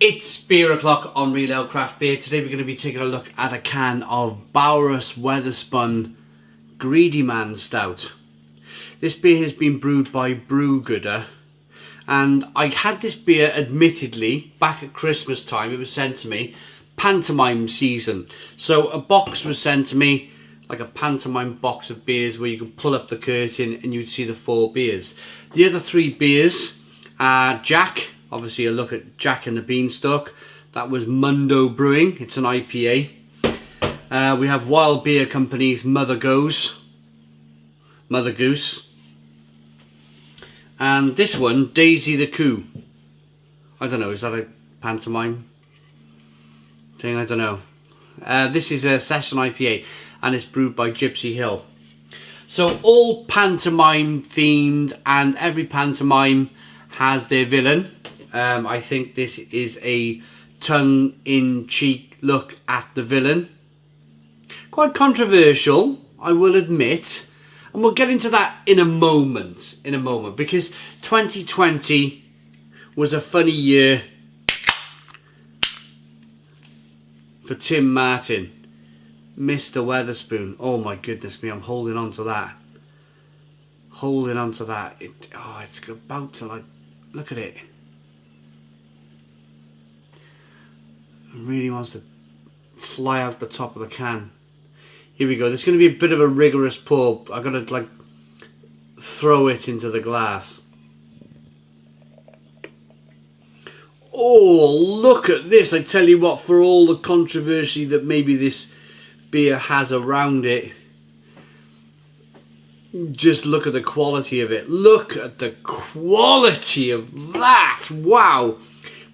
It's beer o'clock on Real Ale Craft Beer. Today we're going to be taking a look at a can of Bawrus Wethspun Greedy Man Stout. This beer has been brewed by Brewgooder, and I had this beer admittedly back at Christmas time. It was sent to me, pantomime season. So a box was sent to me, like a pantomime box of beers where you could pull up the curtain and you'd see the 4 beers. The other 3 beers are Jack. Obviously a look at Jack and the Beanstalk. That was Mundo Brewing. It's an IPA. We have Wild Beer Company's Mother Goose. And this one, Daisy the Coo. I don't know, is that a pantomime thing? I don't know. This is a session IPA and it's brewed by Gypsy Hill. So all pantomime themed, and every pantomime has their villain. I think this is a tongue-in-cheek look at the villain. Quite controversial, I will admit. And we'll get into that in a moment, because 2020 was a funny year for Tim Martin, Mr. Wetherspoon. Oh my goodness me, I'm holding on to that. It's about to, like, look at it. It really wants to fly out the top of the can. Here we go. There's going to be a bit of a rigorous pour. I've got to, like, throw it into the glass. Oh, look at this. I tell you what, for all the controversy that maybe this beer has around it, just look at the quality of it. Look at the quality of that. Wow.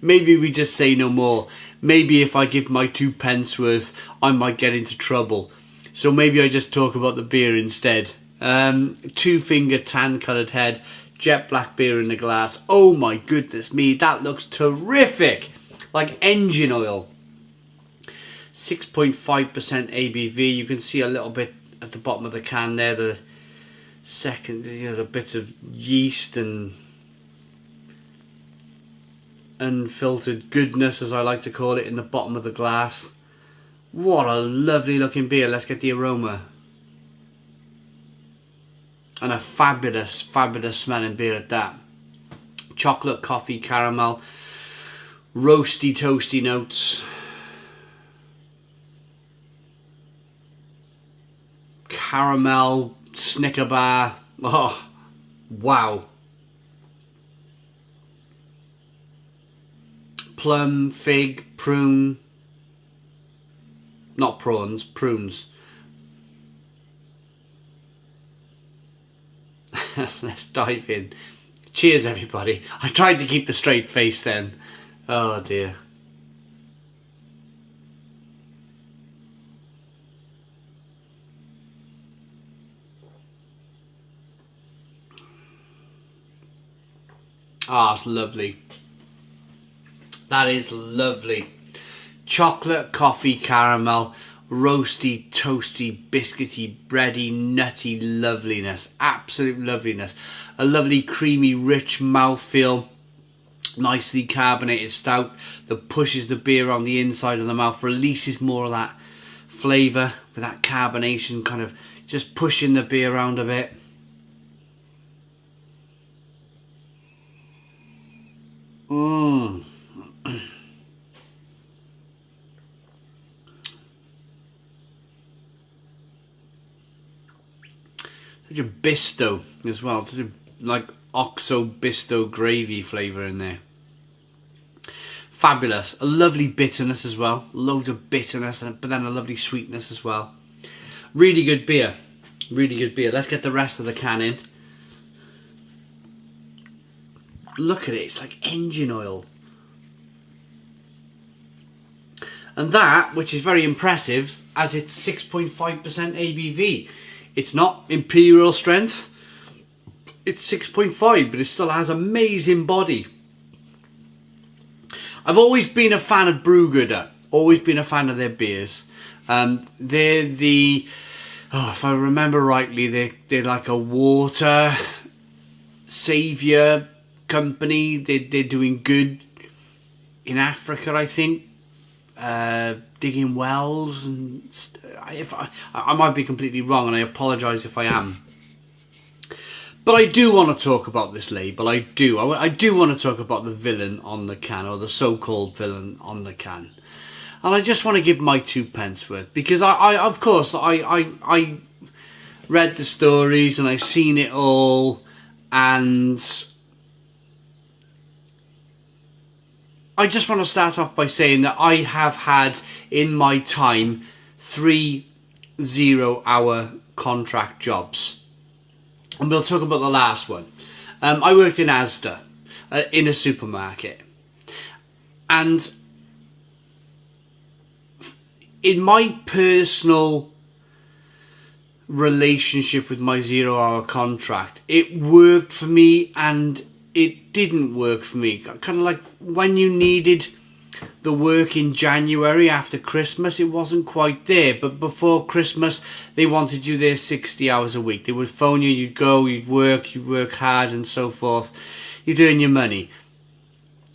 Maybe we just say no more. Maybe if I give my 2 pence worth, I might get into trouble. So maybe I just talk about the beer instead. 2-finger tan coloured head, jet black beer in the glass. Oh my goodness me, that looks terrific. Like engine oil. 6.5% ABV. You can see a little bit at the bottom of the can there. The second, the bits of yeast and unfiltered goodness, as I like to call it, in the bottom of the glass. What a lovely looking beer. Let's get the aroma. And a fabulous, fabulous smelling beer at that. Chocolate, coffee, caramel, roasty, toasty notes. Caramel, Snicker bar. Oh, wow. Plum, fig, prune. Not prawns, prunes. Let's dive in. Cheers, everybody. I tried to keep the straight face then. Oh dear. Ah, it's lovely. That is lovely. Chocolate, coffee, caramel, roasty, toasty, biscuity, bready, nutty loveliness. Absolute loveliness. A lovely, creamy, rich mouthfeel. Nicely carbonated stout that pushes the beer on the inside of the mouth, releases more of that flavour with that carbonation, kind of just pushing the beer around a bit. Mmm. Such a bisto as well. Such a, like, oxo bisto gravy flavour in there. Fabulous. A lovely bitterness as well. Loads of bitterness, but then a lovely sweetness as well. Really good beer. Really good beer. Let's get the rest of the can in. Look at it. It's like engine oil. And that, which is very impressive, as it's 6.5% ABV. It's not imperial strength. It's 6.5, but it still has amazing body. I've always been a fan of Brewgooder. Always been a fan of their beers. They're the, if I remember rightly, they're like a water saviour company. They're doing good in Africa, I think, digging wells, and I might be completely wrong, and I apologise if I am. But I do want to talk about this label. I do want to talk about the villain on the can, or the so-called villain on the can. And I just want to give my 2 pence worth, because of course I read the stories and I've seen it all, and I just want to start off by saying that I have had in my time 3 0-hour contract jobs. And we'll talk about the last one. I worked in Asda, in a supermarket. And in my personal relationship with my 0-hour contract, it worked for me and it didn't work for me. Kind of like when you needed the work in January after Christmas, it wasn't quite there. But before Christmas, they wanted you there 60 hours a week. They would phone you, you'd go, you'd work hard and so forth. You'd earn your money.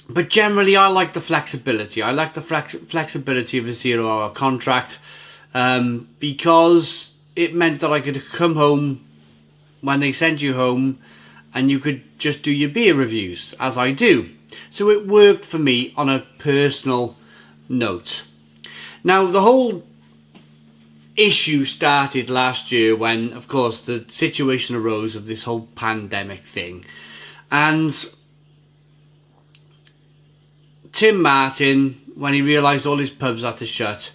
But generally, I like the flexibility. I like the flexibility of a 0-hour contract, because it meant that I could come home when they sent you home, and you could just do your beer reviews, as I do. So it worked for me on a personal note. Now, the whole issue started last year when, of course, the situation arose of this whole pandemic thing. And Tim Martin, when he realised all his pubs had to shut,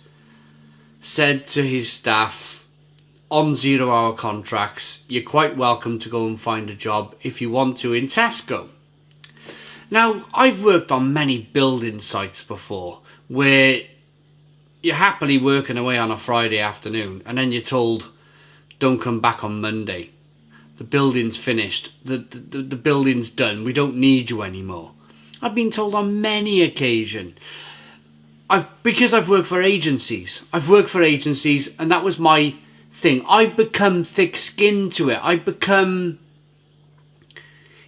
said to his staff, on 0-hour contracts, you're quite welcome to go and find a job if you want to in Tesco. Now, I've worked on many building sites before where you're happily working away on a Friday afternoon and then you're told, don't come back on Monday. The building's finished. The building's done. We don't need you anymore. I've been told on many occasions. Because I've worked for agencies. And that was my thing. I've become thick-skinned to it.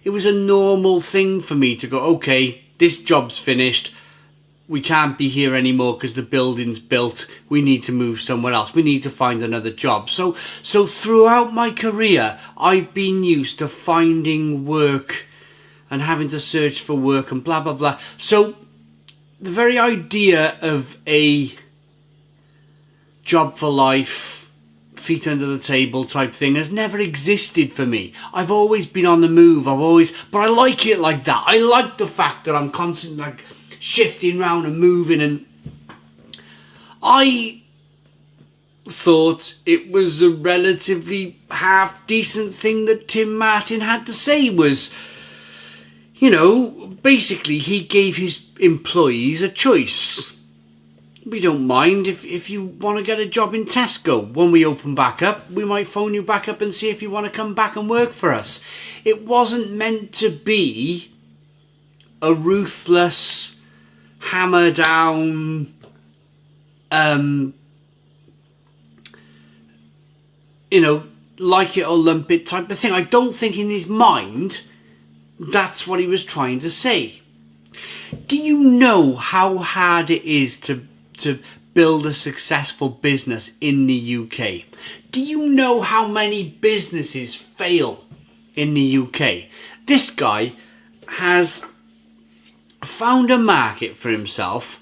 It was a normal thing for me to go, okay, this job's finished. We can't be here anymore because the building's built. We need to move somewhere else. We need to find another job. So throughout my career, I've been used to finding work and having to search for work and blah, blah, blah. So the very idea of a job for life, feet under the table type thing has never existed for me. I've always been on the move. But I like it like that. I like the fact that I'm constantly like shifting around and moving, and I thought it was a relatively half decent thing that Tim Martin had to say. Was, you know, basically he gave his employees a choice. We don't mind if you want to get a job in Tesco. When we open back up, we might phone you back up and see if you want to come back and work for us. It wasn't meant to be a ruthless, hammer down, like it or lump it type of thing. I don't think in his mind that's what he was trying to say. Do you know how hard it is to build a successful business in the UK? Do you know how many businesses fail in the UK? This guy has found a market for himself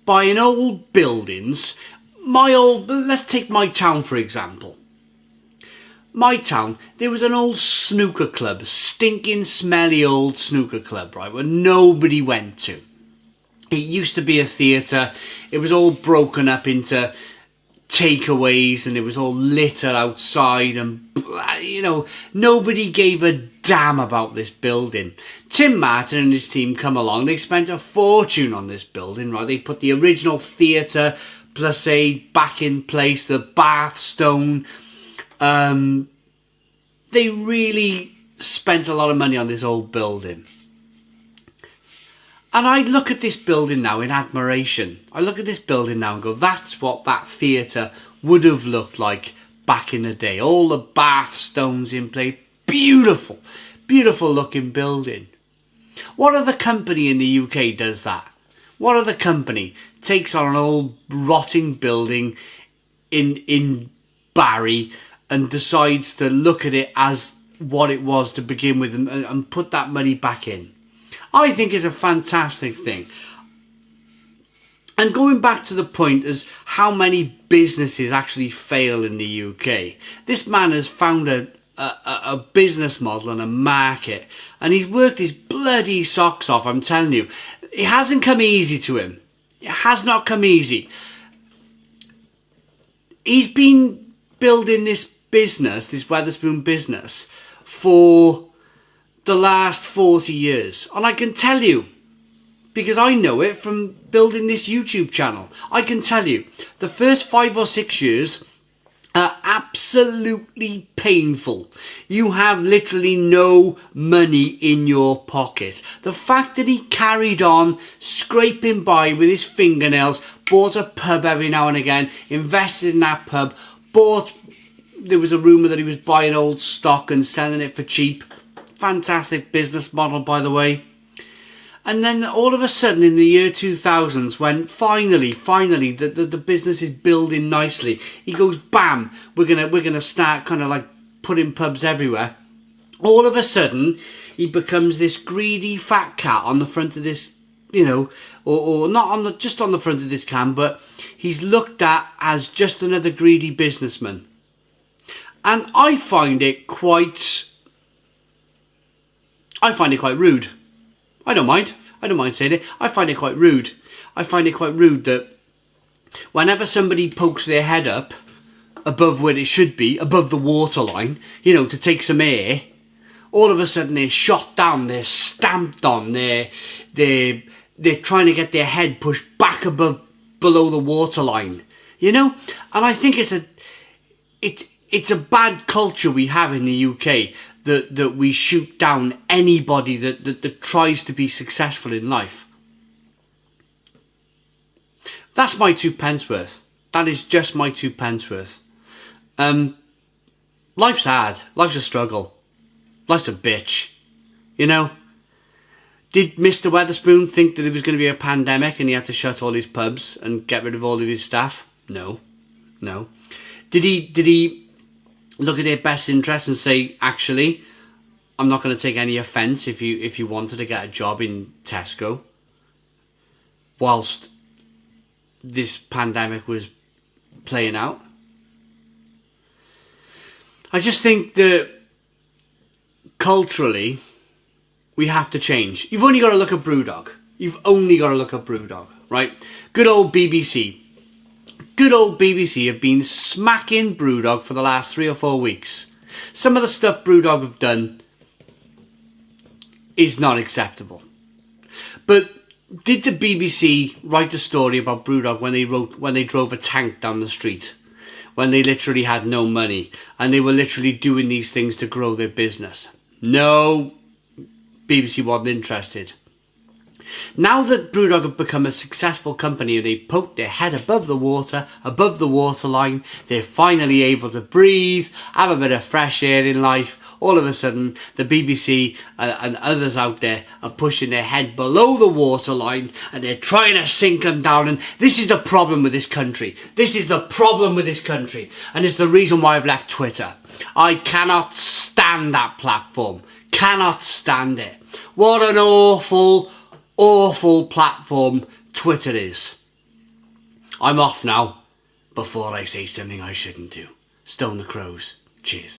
buying old buildings. Let's take my town for example. My town, there was an old snooker club, stinking smelly old snooker club, right, where nobody went to. It used to be a theatre. It was all broken up into takeaways and it was all litter outside, and, nobody gave a damn about this building. Tim Martin and his team come along. They spent a fortune on this building, right? They put the original theatre plus aid back in place, the bath stone. They really spent a lot of money on this old building. And I look at this building now in admiration. I look at this building now and go, that's what that theatre would have looked like back in the day. All the bath stones in place. Beautiful, beautiful looking building. What other company in the UK does that? What other company takes on an old rotting building in Barry and decides to look at it as what it was to begin with and put that money back in? I think it's a fantastic thing. And going back to the point as how many businesses actually fail in the UK, this man has found a business model and a market, and he's worked his bloody socks off, I'm telling you. It hasn't come easy to him. It has not come easy. He's been building this business, this Wetherspoon business, for the last 40 years. And I can tell you, because I know it from building this YouTube channel, I can tell you, the first 5 or 6 years are absolutely painful. You have literally no money in your pocket. The fact that he carried on scraping by with his fingernails, bought a pub every now and again, invested in that pub, there was a rumour that he was buying old stock and selling it for cheap. Fantastic business model, by the way. And then all of a sudden in the year 2000s, when finally the business is building nicely, he goes, bam, we're gonna start kind of like putting pubs everywhere. All of a sudden he becomes this greedy fat cat on the front of this, you know, or not just on the front of this can, but he's looked at as just another greedy businessman. And I find it quite rude. I don't mind saying it. I find it quite rude. I find it quite rude that whenever somebody pokes their head up above where it should be, above the waterline, you know, to take some air, all of a sudden they're shot down, they're stamped on, they're trying to get their head pushed back below the waterline, you know? And I think it's a bad culture we have in the UK, that we shoot down anybody that tries to be successful in life. That's my 2 pence worth. That is just my 2 pence worth. Life's hard. Life's a struggle. Life's a bitch. You know? Did Mr. Wetherspoon think that there was going to be a pandemic and he had to shut all his pubs and get rid of all of his staff? No. Did he look at their best interests and say, actually, I'm not going to take any offence if you wanted to get a job in Tesco whilst this pandemic was playing out? I just think that culturally we have to change. You've only got to look at Brewdog. You've only got to look at Brewdog, right? Good old BBC. Good old BBC have been smacking Brewdog for the last 3 or 4 weeks. Some of the stuff Brewdog have done is not acceptable. But did the BBC write a story about Brewdog when they drove a tank down the street? When they literally had no money and they were literally doing these things to grow their business? No, BBC wasn't interested. Now that Brewdog have become a successful company and they poked their head above the waterline, they're finally able to breathe, have a bit of fresh air in life. All of a sudden, the BBC and others out there are pushing their head below the waterline and they're trying to sink them down. And this is the problem with this country. This is the problem with this country. And it's the reason why I've left Twitter. I cannot stand that platform. Cannot stand it. What an awful platform Twitter is. I'm off now before I say something I shouldn't do. Stone the crows. Cheers.